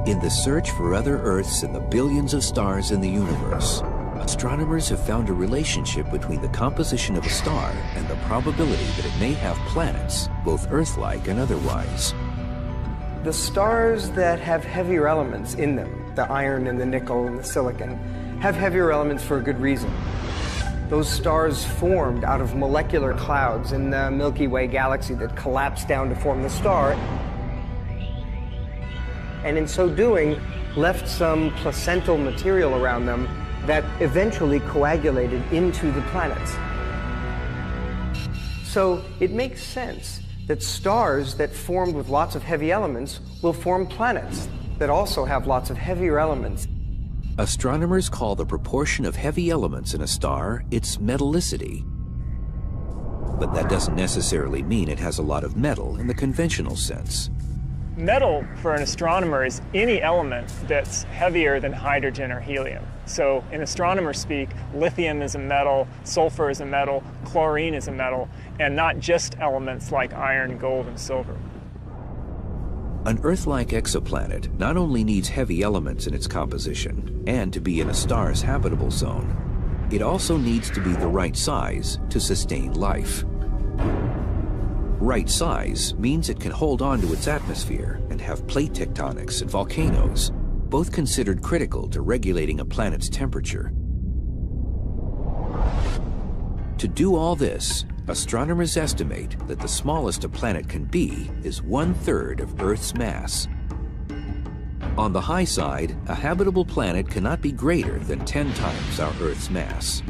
Speaker 2: In the search for other Earths in the billions of stars in the universe, astronomers have found a relationship between the composition of a star and the probability that it may have planets, both Earth-like and otherwise.
Speaker 4: The stars that have heavier elements in them, the iron and the nickel and the silicon, have heavier elements for a good reason. Those stars formed out of molecular clouds in the Milky Way galaxy that collapsed down to form the star, and in so doing, left some placental material around them that eventually coagulated into the planets. So it makes sense that stars that formed with lots of heavy elements will form planets that also have lots of heavier elements.
Speaker 2: Astronomers call the proportion of heavy elements in a star its metallicity. But that doesn't necessarily mean it has a lot of metal in the conventional sense.
Speaker 10: Metal, for an astronomer, is any element that's heavier than hydrogen or helium. So in astronomer speak, lithium is a metal, sulfur is a metal, chlorine is a metal, and not just elements like iron, gold, and silver.
Speaker 2: An Earth-like exoplanet not only needs heavy elements in its composition and to be in a star's habitable zone, it also needs to be the right size to sustain life. Right size means it can hold on to its atmosphere and have plate tectonics and volcanoes, both considered critical to regulating a planet's temperature. To do all this, astronomers estimate that the smallest a planet can be is 1/3 of Earth's mass. On the high side, a habitable planet cannot be greater than 10 times our Earth's mass.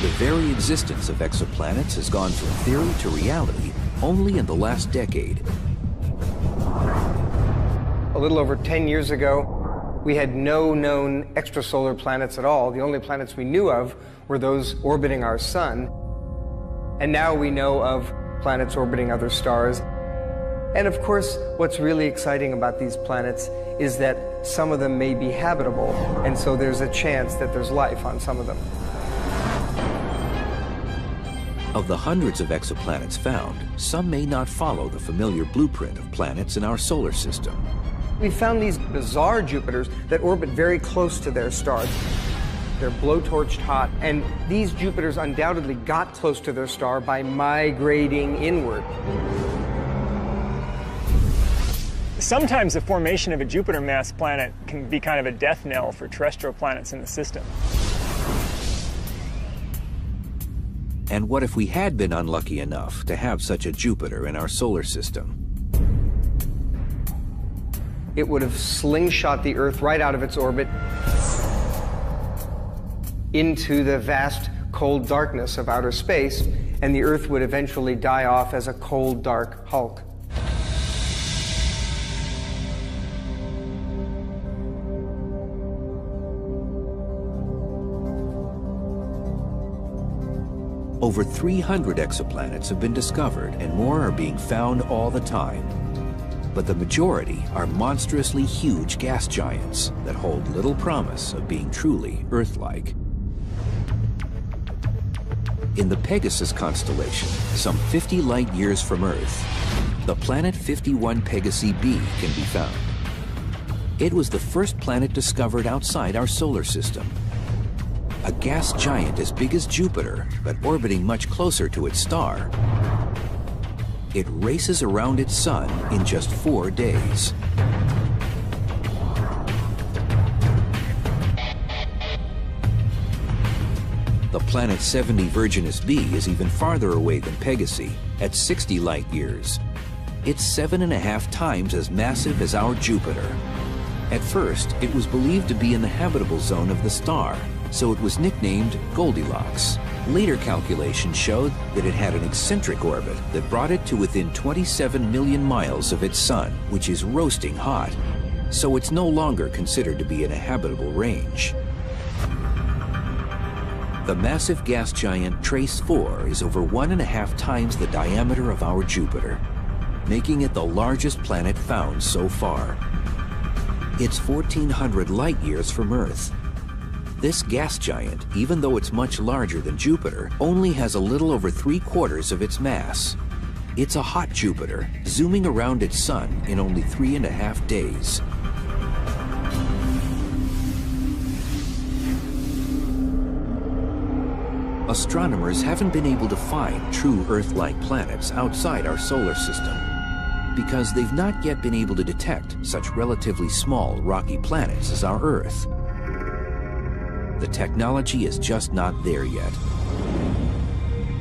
Speaker 2: The very existence of exoplanets has gone from theory to reality only in the last decade.
Speaker 4: A little over 10 years ago, we had no known extrasolar planets at all. The only planets we knew of were those orbiting our sun. And now we know of planets orbiting other stars. And of course, what's really exciting about these planets is that some of them may be habitable, and so there's a chance that there's life on some of them.
Speaker 2: Of the hundreds of exoplanets found, some may not follow the familiar blueprint of planets in our solar system.
Speaker 4: We found these bizarre Jupiters that orbit very close to their stars. They're blowtorched hot, and these Jupiters undoubtedly got close to their star by migrating inward.
Speaker 10: Sometimes the formation of a Jupiter-mass planet can be kind of a death knell for terrestrial planets in the system.
Speaker 2: And what if we had been unlucky enough to have such a Jupiter in our solar system?
Speaker 4: It would have slingshot the Earth right out of its orbit into the vast, cold darkness of outer space, and the Earth would eventually die off as a cold, dark hulk.
Speaker 2: Over 300 exoplanets have been discovered, and more are being found all the time. But the majority are monstrously huge gas giants that hold little promise of being truly Earth-like. In the Pegasus constellation, some 50 light-years from Earth, the planet 51 Pegasi b can be found. It was the first planet discovered outside our solar system. A gas giant as big as Jupiter, but orbiting much closer to its star. It races around its sun in just 4 days. The planet 70 Virginis b is even farther away than Pegasi, at 60 light years. It's 7.5 times as massive as our Jupiter. At first, it was believed to be in the habitable zone of the star, so it was nicknamed Goldilocks. Later calculations showed that it had an eccentric orbit that brought it to within 27 million miles of its sun, which is roasting hot, so it's no longer considered to be in a habitable range. The massive gas giant Trace 4 is over 1.5 times the diameter of our Jupiter, making it the largest planet found so far. It's 1,400 light years from Earth. This gas giant, even though it's much larger than Jupiter, only has a little over 3/4 of its mass. It's a hot Jupiter, zooming around its sun in only 3.5 days. Astronomers haven't been able to find true Earth-like planets outside our solar system because they've not yet been able to detect such relatively small rocky planets as our Earth. The technology is just not there yet.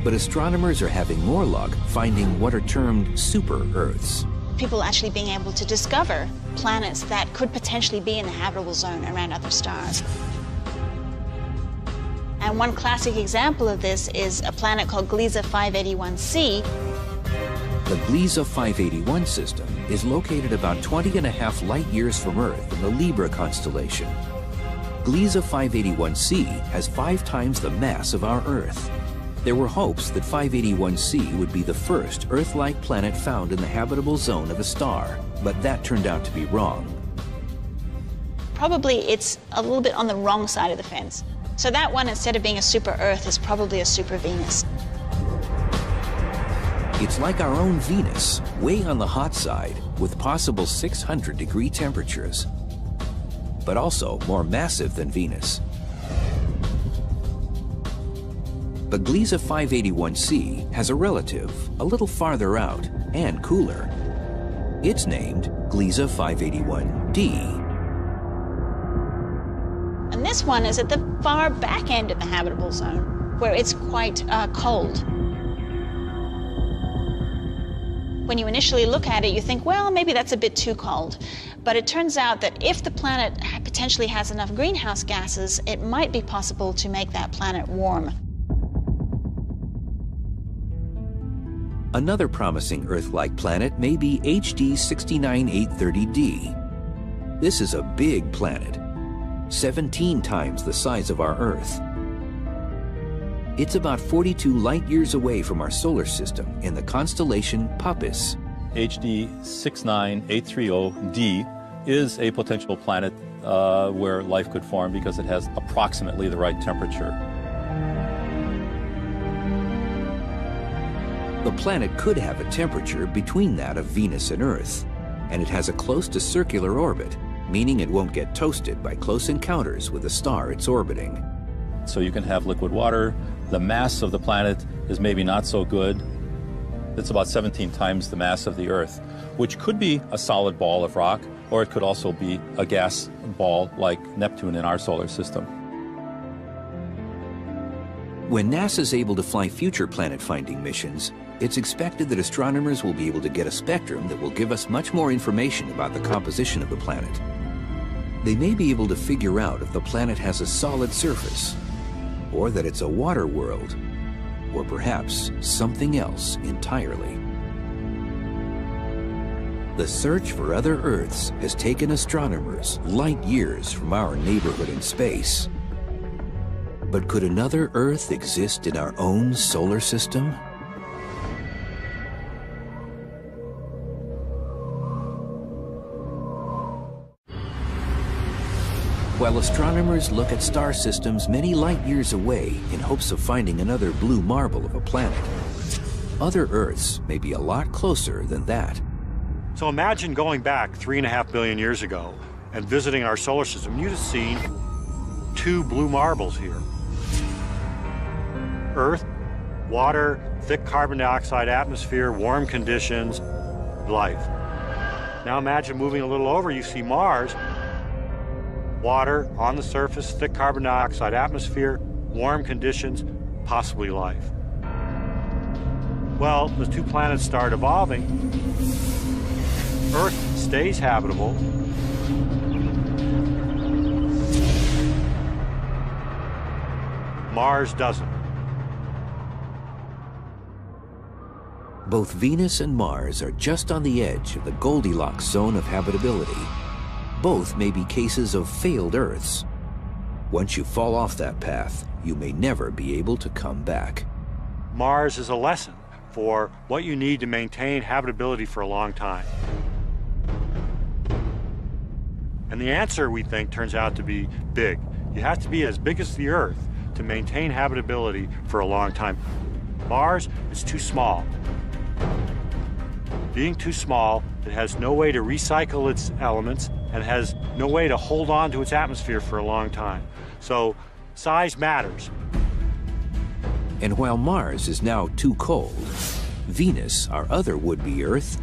Speaker 2: But astronomers are having more luck finding what are termed super-Earths.
Speaker 3: People actually being able to discover planets that could potentially be in the habitable zone around other stars. And one classic example of this is a planet called Gliese 581c.
Speaker 2: The Gliese 581 system is located about 20.5 light years from Earth in the Libra constellation. Gliese 581c has 5 times the mass of our Earth. There were hopes that 581c would be the first Earth-like planet found in the habitable zone of a star, but that turned out to be wrong.
Speaker 3: Probably it's a little bit on the wrong side of the fence. So that one, instead of being a super-Earth, is probably a super-Venus.
Speaker 2: It's like our own Venus, way on the hot side, with possible 600-degree temperatures, but also more massive than Venus. But Gliese 581c has a relative a little farther out and cooler. It's named Gliese 581d.
Speaker 3: And this one is at the far back end of the habitable zone, where it's quite cold. When you initially look at it, you think, well, maybe that's a bit too cold. But it turns out that if the planet potentially has enough greenhouse gases, it might be possible to make that planet warm.
Speaker 2: Another promising Earth-like planet may be HD 69830d. This is a big planet, 17 times the size of our Earth. It's about 42 light years away from our solar system in the constellation Puppis.
Speaker 7: HD 69830d is a potential planet where life could form because it has approximately the right temperature.
Speaker 2: The planet could have a temperature between that of Venus and Earth, and it has a close to circular orbit, meaning it won't get toasted by close encounters with the star it's orbiting.
Speaker 7: So you can have liquid water. The mass of the planet is maybe not so good. It's about 17 times the mass of the Earth, which could be a solid ball of rock, or it could also be a gas ball like Neptune in our solar system.
Speaker 2: When NASA's able to fly future planet-finding missions, it's expected that astronomers will be able to get a spectrum that will give us much more information about the composition of the planet. They may be able to figure out if the planet has a solid surface, or that it's a water world, or perhaps something else entirely. The search for other Earths has taken astronomers light years from our neighborhood in space. But could another Earth exist in our own solar system? While astronomers look at star systems many light years away in hopes of finding another blue marble of a planet, other Earths may be a lot closer than that.
Speaker 6: So imagine going back 3.5 billion years ago and visiting our solar system. You'd have seen 2 blue marbles here. Earth, water, thick carbon dioxide atmosphere, warm conditions, life. Now imagine moving a little over, you see Mars. Water on the surface, thick carbon dioxide atmosphere, warm conditions, possibly life. Well, the two planets start evolving. Earth stays habitable. Mars doesn't.
Speaker 2: Both Venus and Mars are just on the edge of the Goldilocks zone of habitability. Both may be cases of failed Earths. Once you fall off that path, you may never be able to come back.
Speaker 6: Mars is a lesson for what you need to maintain habitability for a long time. And the answer, we think, turns out to be big. You have to be as big as the Earth to maintain habitability for a long time. Mars is too small. Being too small, it has no way to recycle its elements and has no way to hold on to its atmosphere for a long time. So size matters.
Speaker 2: And while Mars is now too cold, Venus, our other would-be Earth,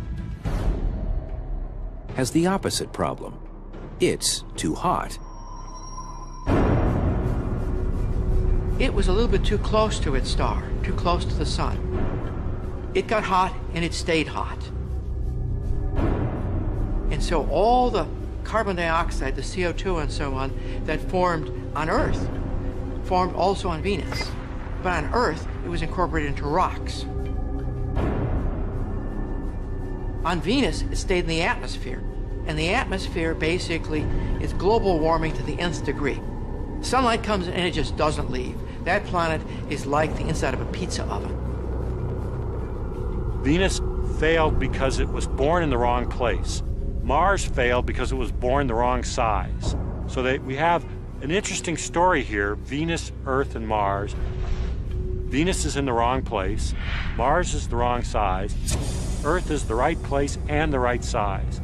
Speaker 2: has the opposite problem. It's too hot.
Speaker 9: It was a little bit too close to its star, too close to the sun. It got hot and it stayed hot. And so all the carbon dioxide, the CO2 and so on, that formed on Earth, formed also on Venus. But on Earth, it was incorporated into rocks. On Venus, it stayed in the atmosphere. And the atmosphere basically is global warming to the nth degree. Sunlight comes in and it just doesn't leave. That planet is like the inside of a pizza oven.
Speaker 6: Venus failed because it was born in the wrong place. Mars failed because it was born the wrong size. So we have an interesting story here, Venus, Earth, and Mars. Venus is in the wrong place. Mars is the wrong size. Earth is the right place and the right size.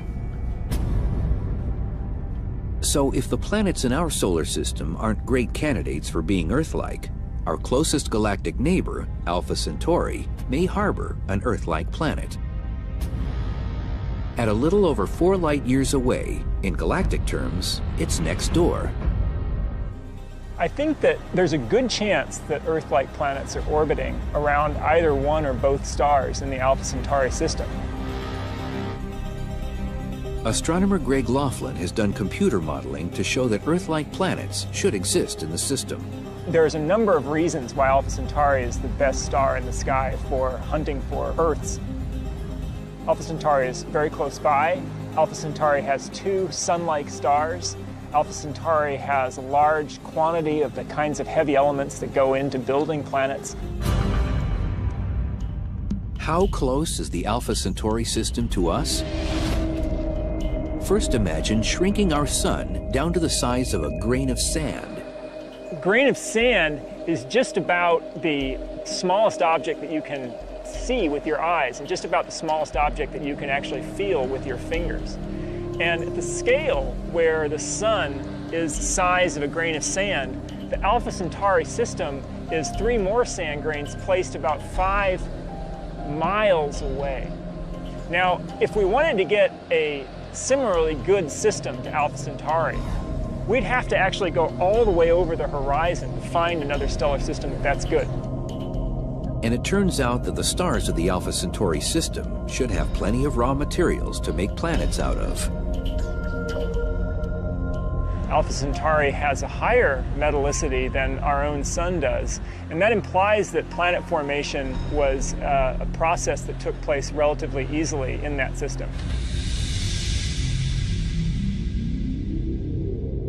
Speaker 2: So if the planets in our solar system aren't great candidates for being Earth-like, our closest galactic neighbor, Alpha Centauri, may harbor an Earth-like planet. At a little over 4 light-years away, in galactic terms, it's next door.
Speaker 10: I think that there's a good chance that Earth-like planets are orbiting around either one or both stars in the Alpha Centauri system.
Speaker 2: Astronomer Greg Laughlin has done computer modeling to show that Earth-like planets should exist in the system.
Speaker 10: There's a number of reasons why Alpha Centauri is the best star in the sky for hunting for Earths. Alpha Centauri is very close by. Alpha Centauri has 2 sun-like stars. Alpha Centauri has a large quantity of the kinds of heavy elements that go into building planets.
Speaker 2: How close is the Alpha Centauri system to us? First imagine shrinking our sun down to the size of a grain of sand.
Speaker 10: A grain of sand is just about the smallest object that you can see with your eyes and just about the smallest object that you can actually feel with your fingers. And at the scale where the sun is the size of a grain of sand, the Alpha Centauri system is 3 more sand grains placed about 5 miles away. Now, if we wanted to get a similarly good system to Alpha Centauri, we'd have to actually go all the way over the horizon to find another stellar system that's good.
Speaker 2: And it turns out that the stars of the Alpha Centauri system should have plenty of raw materials to make planets out of.
Speaker 10: Alpha Centauri has a higher metallicity than our own sun does, and that implies that planet formation was a process that took place relatively easily in that system.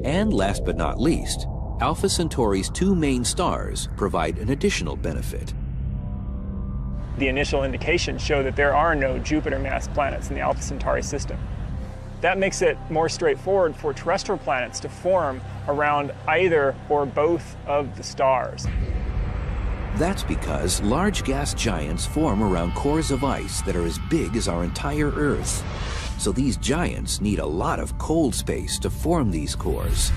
Speaker 2: And last but not least, Alpha Centauri's 2 main stars provide an additional benefit.
Speaker 10: The initial indications show that there are no Jupiter-mass planets in the Alpha Centauri system. That makes it more straightforward for terrestrial planets to form around either or both of the stars.
Speaker 2: That's because large gas giants form around cores of ice that are as big as our entire Earth. So these giants need a lot of cold space to form these cores.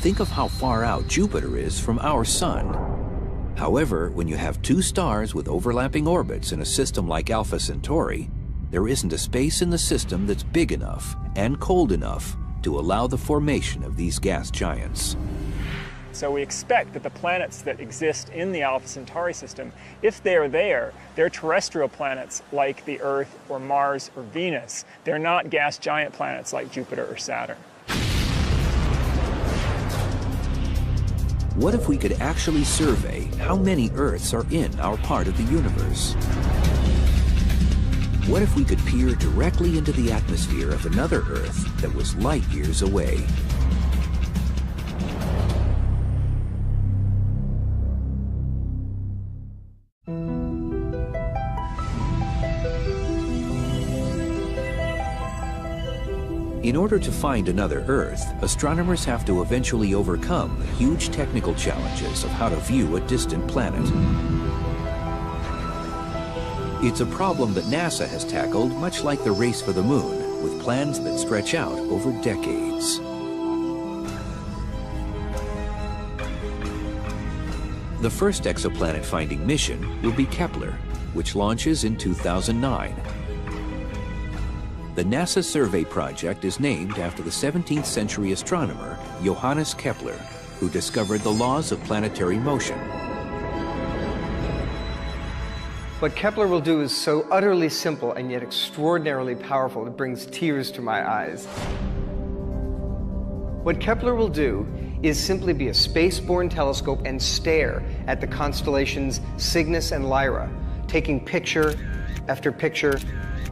Speaker 2: Think of how far out Jupiter is from our sun. However, when you have 2 stars with overlapping orbits in a system like Alpha Centauri, there isn't a space in the system that's big enough and cold enough to allow the formation of these gas giants.
Speaker 10: So we expect that the planets that exist in the Alpha Centauri system, if they're there, they're terrestrial planets like the Earth or Mars or Venus. They're not gas giant planets like Jupiter or Saturn.
Speaker 2: What if we could actually survey how many Earths are in our part of the universe? What if we could peer directly into the atmosphere of another Earth that was light years away? In order to find another Earth, astronomers have to eventually overcome the huge technical challenges of how to view a distant planet. It's a problem that NASA has tackled much like the race for the moon, with plans that stretch out over decades. The first exoplanet-finding mission will be Kepler, which launches in 2009. The NASA survey project is named after the 17th century astronomer Johannes Kepler, who discovered the laws of planetary motion.
Speaker 4: What Kepler will do is so utterly simple and yet extraordinarily powerful, it brings tears to my eyes. What Kepler will do is simply be a space-borne telescope and stare at the constellations Cygnus and Lyra, taking picture after picture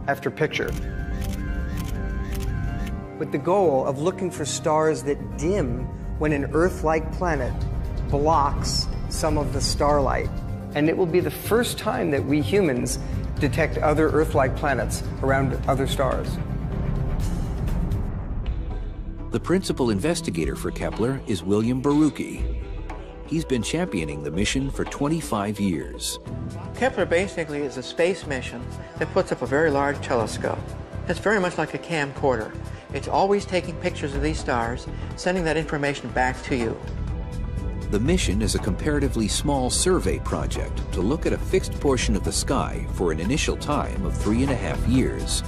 Speaker 4: after picture, with the goal of looking for stars that dim when an Earth-like planet blocks some of the starlight. And it will be the first time that we humans detect other Earth-like planets around other stars.
Speaker 2: The principal investigator for Kepler is William Barucki. He's been championing the mission for 25 years.
Speaker 9: Kepler basically is a space mission that puts up a very large telescope. It's very much like a camcorder. It's always taking pictures of these stars, sending that information back to you.
Speaker 2: The mission is a comparatively small survey project to look at a fixed portion of the sky for an initial time of 3.5 years.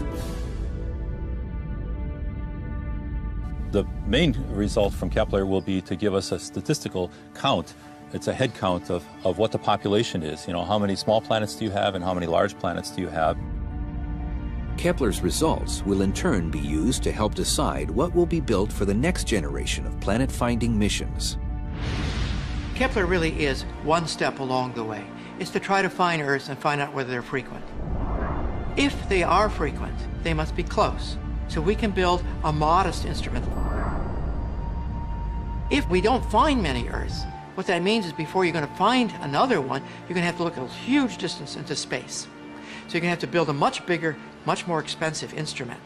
Speaker 7: The main result from Kepler will be to give us a statistical count. It's a head count of what the population is. You know, how many small planets do you have and how many large planets do you have?
Speaker 2: Kepler's results will in turn be used to help decide what will be built for the next generation of planet-finding missions.
Speaker 9: Kepler really is one step along the way. It's to try to find Earths and find out whether they're frequent. If they are frequent, they must be close, so we can build a modest instrument. If we don't find many Earths, what that means is before you're going to find another one, you're going to have to look at a huge distance into space. So you're going to have to build a much bigger, much more expensive instrument.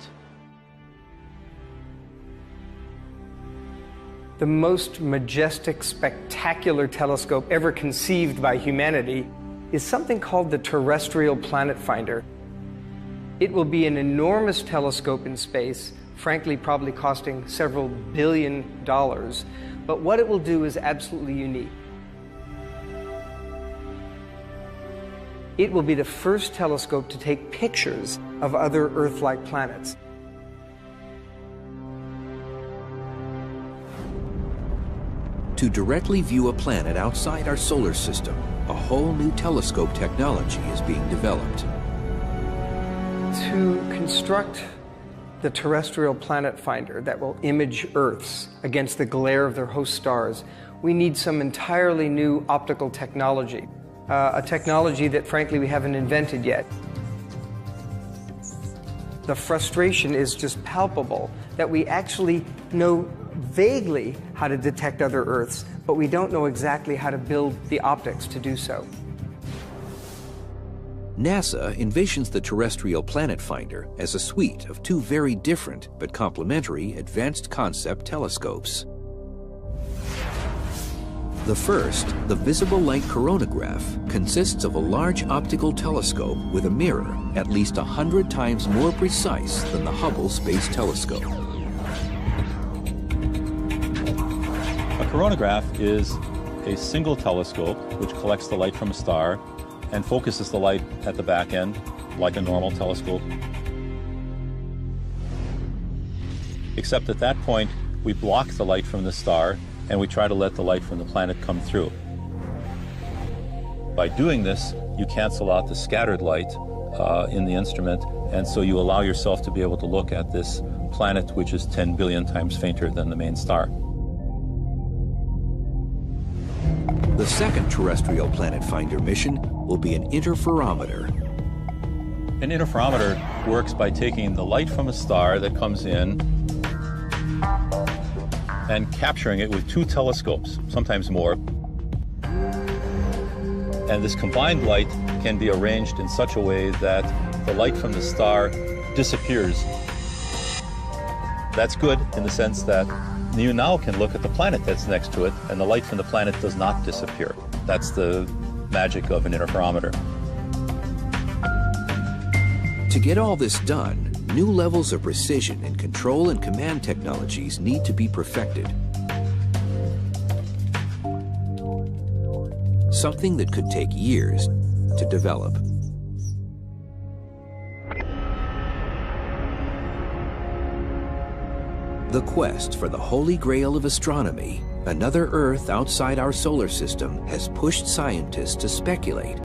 Speaker 4: The most majestic, spectacular telescope ever conceived by humanity is something called the Terrestrial Planet Finder. It will be an enormous telescope in space, frankly probably costing several $1 billion, but what it will do is absolutely unique. It will be the first telescope to take pictures of other Earth-like planets.
Speaker 2: To directly view a planet outside our solar system, a whole new telescope technology is being developed.
Speaker 4: To construct the terrestrial planet finder that will image Earths against the glare of their host stars, we need some entirely new optical technology, a technology that frankly we haven't invented yet. The frustration is just palpable that we actually know vaguely how to detect other Earths, but we don't know exactly how to build the optics to do so.
Speaker 2: NASA envisions the Terrestrial Planet Finder as a suite of two very different but complementary advanced concept telescopes. The first, the Visible Light Coronagraph, consists of a large optical telescope with a mirror at least 100 times more precise than the Hubble Space Telescope.
Speaker 7: A coronagraph is a single telescope which collects the light from a star and focuses the light at the back end like a normal telescope. Except at that point, we block the light from the star and we try to let the light from the planet come through. By doing this, you cancel out the scattered light in the instrument, and so you allow yourself to be able to look at this planet, which is 10 billion times fainter than the main star.
Speaker 2: The second terrestrial planet finder mission will be an interferometer.
Speaker 7: An interferometer works by taking the light from a star that comes in and capturing it with 2 telescopes, sometimes more. And this combined light can be arranged in such a way that the light from the star disappears. That's good in the sense that you now can look at the planet that's next to it, and the light from the planet does not disappear. That's the magic of an interferometer.
Speaker 2: To get all this done, new levels of precision in control and command technologies need to be perfected. Something that could take years to develop. The quest for the holy grail of astronomy, another Earth outside our solar system, has pushed scientists to speculate